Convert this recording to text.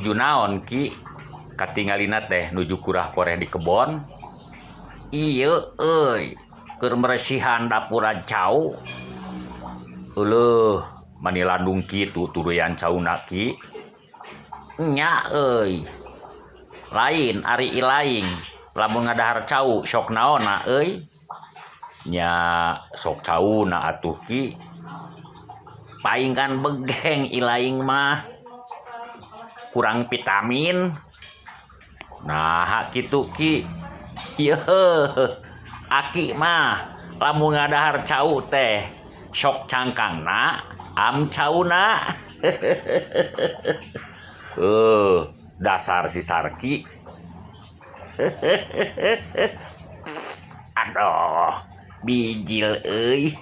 nuju naon Ki katinggalina teh nuju kurah koreh di kebon. Iya keur meresihan dapuran cau. Eueuh mani landung kitu turuyan cauna Ki. Nya lain ari ilaing lamun ngadahar cau sok naonna nya sok cauna atuh Ki. Paingkan begeng ilaing mah kurang vitamin. Nah kitu Ki. Yeuh aki mah lamun ngadahar cau teh sok cangkangna am cauna. Dasar si Sarki. Aduh bijil euy.